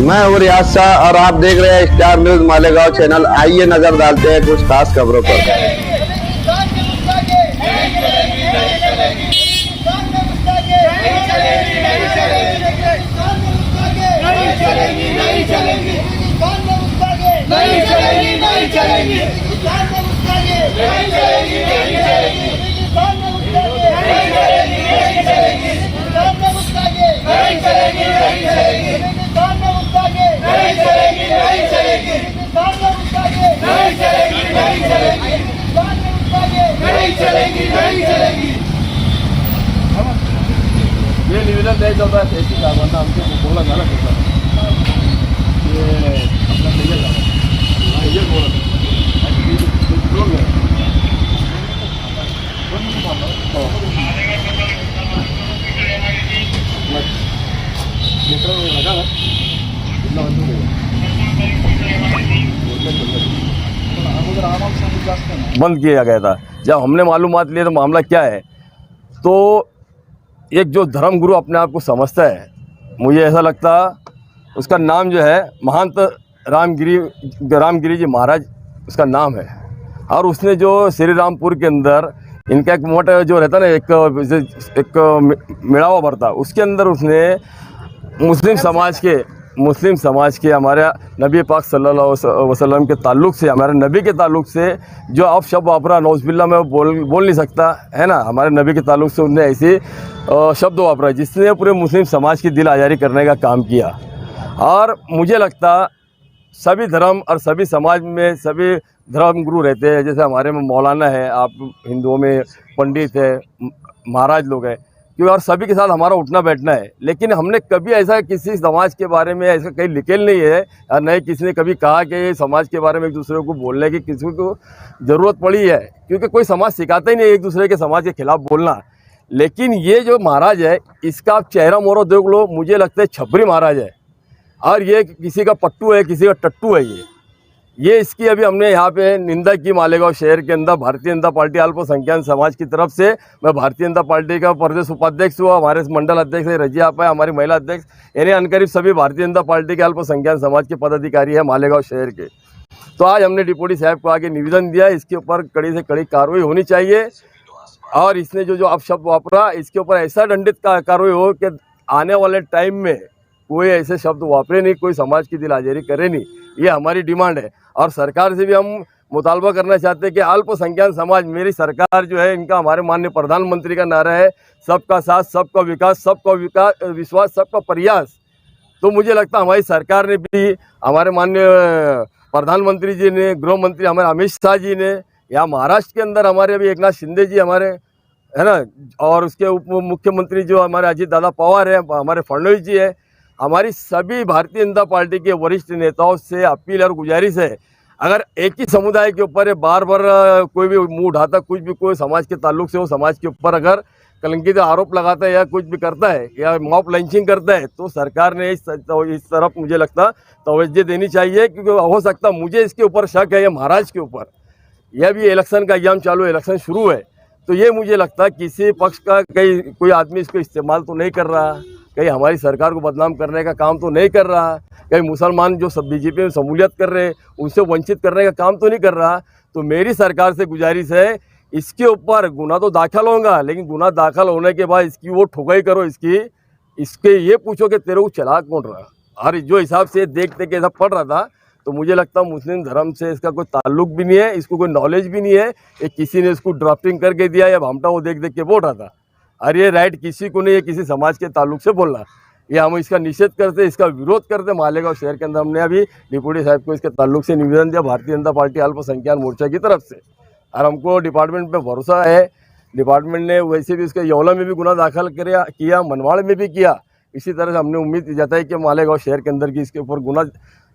मैं हूँ रियाज शाह और आप देख रहे हैं स्टार न्यूज मालेगांव चैनल। आइए नजर डालते हैं कुछ खास खबरों पर। ये निवेदन द्यायचं होता त्याची साहेबांना आमच्या बोला झाला त्याचा ते आपला क्लिअर झाला क्लिअर बोलत बंद किया गया था। जब हमने मालूमात लिए तो मामला क्या है, तो एक जो धर्म गुरु अपने आप को समझता है, मुझे ऐसा लगता उसका नाम जो है महंत रामगिरी जी महाराज उसका नाम है। और उसने जो श्री रामपुर के अंदर इनका एक मोटा जो रहता ना एक मेड़ावा भरता, उसके अंदर उसने मुस्लिम समाज के हमारे नबी पाक सल्लल्लाहु अलैहि वसल्लम के ताल्लुक़ से, हमारे नबी के ताल्लुक़ से जो आप शब्द वापरा, नौज़बिल्लाह में बोल नहीं सकता है ना, हमारे नबी के ताल्लुक़ से उन्होंने ऐसे शब्द वापरा जिसने पूरे मुस्लिम समाज की दिल आज़ारी करने का काम किया। और मुझे लगता सभी धर्म और सभी समाज में सभी धर्म गुरु रहते हैं। जैसे हमारे में मौलाना है, आप हिंदुओं में पंडित है, महाराज लोग हैं, क्योंकि और सभी के साथ हमारा उठना बैठना है। लेकिन हमने कभी ऐसा किसी समाज के बारे में ऐसा कहीं लिखेल नहीं है, और नहीं किसी ने कभी कहा कि समाज के बारे में एक दूसरे को बोलने की किसी को ज़रूरत पड़ी है, क्योंकि कोई समाज सिखाता ही नहीं एक दूसरे के समाज के खिलाफ बोलना। लेकिन ये जो महाराज है, इसका आप चेहरा मोहरा देख लो, मुझे लगता है छपरी महाराज है, और ये किसी का पट्टू है, किसी का टट्टू है। ये इसकी अभी हमने यहाँ पे निंदा की मालेगांव शहर के अंदर भारतीय जनता पार्टी अल्पसंख्यक समाज की तरफ से। मैं भारतीय जनता पार्टी का प्रदेश उपाध्यक्ष हुआ, हमारे मंडल अध्यक्ष है रजिया आपा है, हमारी महिला अध्यक्ष, यानी अनकरीब सभी भारतीय जनता पार्टी के अल्पसंख्यक समाज के पदाधिकारी है मालेगांव शहर के। तो आज हमने डिप्टी साहब को आगे निवेदन दिया, इसके ऊपर कड़ी से कड़ी कार्रवाई होनी चाहिए। और इसने जो अपशब्द वापरा, इसके ऊपर ऐसा दंडित कार्रवाई हो कि आने वाले टाइम में कोई ऐसे शब्द वापरे नहीं, कोई समाज की दिल आज़ारी करे नहीं। ये हमारी डिमांड है। और सरकार से भी हम मुतालबा करना चाहते हैं कि अल्पसंख्यक समाज, मेरी सरकार जो है, इनका हमारे माननीय प्रधानमंत्री का नारा है सबका साथ, सबका विकास, सबका विश्वास, सबका प्रयास। तो मुझे लगता है हमारी सरकार ने भी, हमारे माननीय प्रधानमंत्री जी ने, गृह मंत्री हमारे अमित शाह जी ने, यहाँ महाराष्ट्र के अंदर हमारे अभी एकनाथ शिंदे जी हमारे है ना, और उसके उप मुख्यमंत्री जो हमारे अजीत दादा पवार है, हमारे फडणवीस जी है, हमारी सभी भारतीय जनता पार्टी के वरिष्ठ नेताओं से अपील और गुजारिश है, अगर एक ही समुदाय के ऊपर बार बार कोई भी मुंह उठाता, कुछ भी कोई समाज के ताल्लुक से वो समाज के ऊपर अगर कलंकित आरोप लगाता है या कुछ भी करता है या मॉब लंचिंग करता है, तो सरकार ने इस तरफ मुझे लगता तवज्जो देनी चाहिए। क्योंकि हो सकता, मुझे इसके ऊपर शक है, ये महाराज के ऊपर, यह भी इलेक्शन का एग्जाम चालू है, इलेक्शन शुरू है, तो ये मुझे लगता है किसी पक्ष का कोई आदमी इसको इस्तेमाल तो नहीं कर रहा, कहीं हमारी सरकार को बदनाम करने का काम तो नहीं कर रहा, कहीं मुसलमान जो सब बीजेपी में शमूलियत कर रहे हैं उनसे वंचित करने का काम तो नहीं कर रहा। तो मेरी सरकार से गुजारिश है, इसके ऊपर गुना तो दाखिल होगा, लेकिन गुना दाखिल होने के बाद इसकी वो ठुकाई करो, इसके ये पूछो कि तेरे को चला कौन रहा। और जो हिसाब से देखते कि ऐसा पढ़ रहा था, तो मुझे लगता मुस्लिम धर्म से इसका कोई ताल्लुक भी नहीं है, इसको कोई नॉलेज भी नहीं है, ये किसी ने इसको ड्राफ्टिंग करके दिया या भामटा वो देख देख के बोल रहा था। और ये राइट किसी को नहीं है किसी समाज के ताल्लुक से बोलना। ये हम इसका निषेध करते, इसका विरोध करते। मालेगांव शहर के अंदर हमने अभी डिप्टी साहब को इसके ताल्लुक से निवेदन दिया भारतीय जनता पार्टी अल्पसंख्यक मोर्चा की तरफ से। और हमको डिपार्टमेंट पे भरोसा है, डिपार्टमेंट ने वैसे भी इसके यौला में भी गुना दाखिल किया, मनवाड़ में भी किया। इसी तरह से हमने उम्मीद जताई कि मालेगांव शहर के अंदर की इसके ऊपर गुना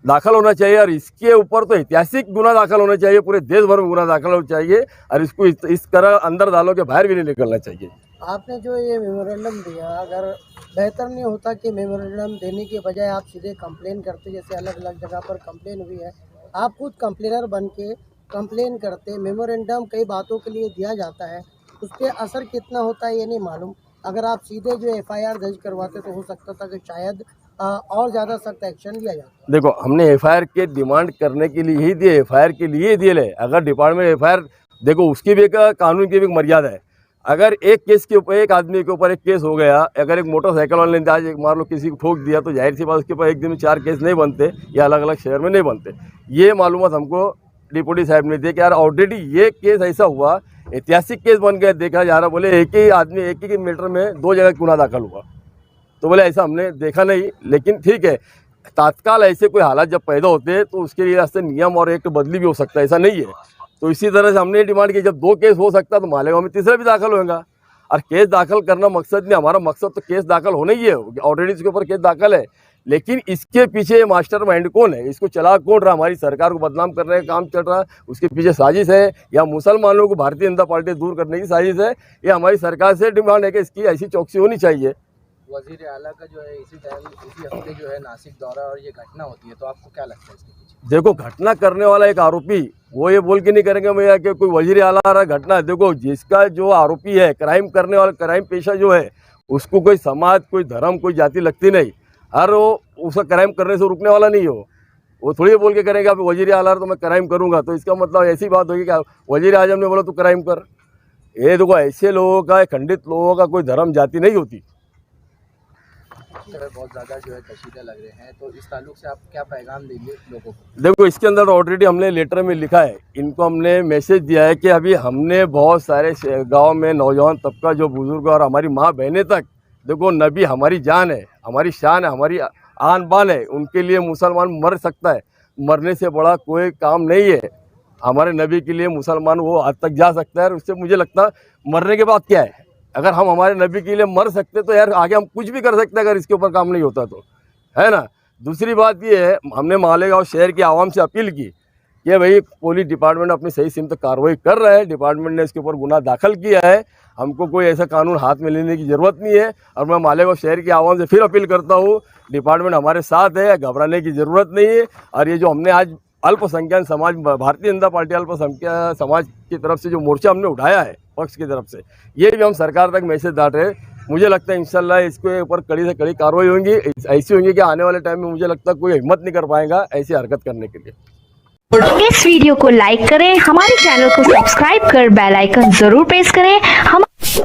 दाखिल होना चाहिए, और इसके ऊपर तो ऐतिहासिक गुना दाखिल होना चाहिए, पूरे देश भर में गुना दाखिल होना चाहिए, और इसको इस तरह अंदर डालो के बाहर भी नहीं निकलना चाहिए। आपने जो ये मेमोरेंडम दिया, अगर बेहतर नहीं होता कि मेमोरेंडम देने के बजाय आप सीधे कंप्लेन करते, जैसे अलग अलग जगह पर कंप्लेन हुई है, आप खुद कंप्लेनर बन के कंप्लेन करते। मेमोरेंडम कई बातों के लिए दिया जाता है, उस पर असर कितना होता है ये नहीं मालूम। अगर आप सीधे जो FIR दर्ज करवाते तो हो सकता था कि शायद और ज़्यादा सख्त एक्शन लिया जाता। देखो, हमने एफआईआर के डिमांड करने के लिए ही दिए, एफआईआर के लिए ही दिए। अगर डिपार्टमेंट एफआईआर, देखो उसकी भी एक कानून की भी एक मर्यादा है। अगर एक केस के ऊपर, एक आदमी के ऊपर एक केस हो गया, अगर एक मोटरसाइकिल वाले ने आज एक मान लो किसी को ठोक दिया, तो जाहिर सी बात उसके ऊपर एक दिन में 4 केस नहीं बनते, या अलग अलग शहर में नहीं बनते। ये मालूमात हमको डिप्टी साहब ने दी कि यार ऑलरेडी ये केस ऐसा हुआ, ऐतिहासिक केस बन गया, देखा जा रहा। बोले एक ही आदमी एक ही मैटर में 2 जगह गुनाह दाखिल हुआ। तो बोले ऐसा हमने देखा नहीं, लेकिन ठीक है, तात्काल ऐसे कोई हालात जब पैदा होते हैं तो उसके लिए से नियम और एक्ट बदली भी हो सकता है, ऐसा नहीं है। तो इसी तरह से हमने डिमांड की, जब 2 केस हो सकता है तो मालेगांव में तीसरा भी दाखिल होगा। और केस दाखिल करना मकसद नहीं, हमारा मकसद तो केस दाखिल होना ही है, ऑलरेडी इसके ऊपर केस दाखिल है। लेकिन इसके पीछे मास्टर माइंड कौन है, इसको चला कौन रहा, हमारी सरकार को बदनाम करने का काम चल रहा है, उसके पीछे साजिश है, या मुसलमानों को भारतीय जनता पार्टी दूर करने की साजिश है। ये हमारी सरकार से डिमांड है कि इसकी ऐसी चौकसी होनी चाहिए। वजीर आला का जो है इसी हफ्ते जो है नासिक दौरा और ये घटना होती है, तो आपको क्या लगता है इसके पीछे? देखो, घटना करने वाला एक आरोपी, वो ये बोल के नहीं करेंगे भैया कि कोई वजीर आला आ रहा घटना। देखो, जिसका जो आरोपी है, क्राइम करने वाला, क्राइम पेशा जो है, उसको कोई समाज, कोई धर्म, कोई जाति लगती नहीं। और वो उसका क्राइम करने से रुकने वाला नहीं हो। वो थोड़ी बोल के करेगा अब वजीर आला तो मैं क्राइम करूँगा, तो इसका मतलब ऐसी बात होगी कि वजीर आजम ने बोला तो क्राइम कर। ये देखो, ऐसे लोगों का, खंडित लोगों का कोई धर्म जाति नहीं होती। बहुत ज़्यादा जो है कशीदा लग रहे हैं, तो इस ताल्लुक से आप क्या पैगाम देंगे लोगों को? देखो, इसके अंदर ऑलरेडी हमने लेटर में लिखा है, इनको हमने मैसेज दिया है कि अभी हमने बहुत सारे गांव में नौजवान तबका, जो बुजुर्ग और हमारी माँ बहनें तक, देखो नबी हमारी जान है, हमारी शान है, हमारी आन बान है, उनके लिए मुसलमान मर सकता है, मरने से बड़ा कोई काम नहीं है। हमारे नबी के लिए मुसलमान वो हद तक जा सकता है। उससे मुझे लगता है मरने के बाद क्या है, अगर हम हमारे नबी के लिए मर सकते तो यार आगे हम कुछ भी कर सकते हैं, अगर इसके ऊपर काम नहीं होता तो, है ना। दूसरी बात ये है, हमने मालेगांव शहर की आवाम से अपील की कि भाई पुलिस डिपार्टमेंट अपनी सही सीम तक कार्रवाई कर रहा है, डिपार्टमेंट ने इसके ऊपर गुनाह दाखिल किया है, हमको कोई ऐसा कानून हाथ में लेने की ज़रूरत नहीं है। और मैं मालेगांव शहर की आवाम से फिर अपील करता हूँ, डिपार्टमेंट हमारे साथ है, घबराने की ज़रूरत नहीं है। और ये जो हमने आज अल्पसंख्यक समाज, भारतीय जनता पार्टी अल्पसंख्यक समाज की तरफ से जो मोर्चा हमने उठाया है पक्ष की तरफ से, ये भी हम सरकार तक मैसेज डाल रहे हैं। मुझे लगता है इंशाल्लाह इसके ऊपर कड़ी से कड़ी कार्रवाई होंगी, ऐसी होंगी कि आने वाले टाइम में मुझे लगता है कोई हिम्मत नहीं कर पाएगा ऐसी हरकत करने के लिए। इस वीडियो को लाइक करें, हमारे चैनल को सब्सक्राइब कर बेल आइकन जरूर प्रेस करें। हम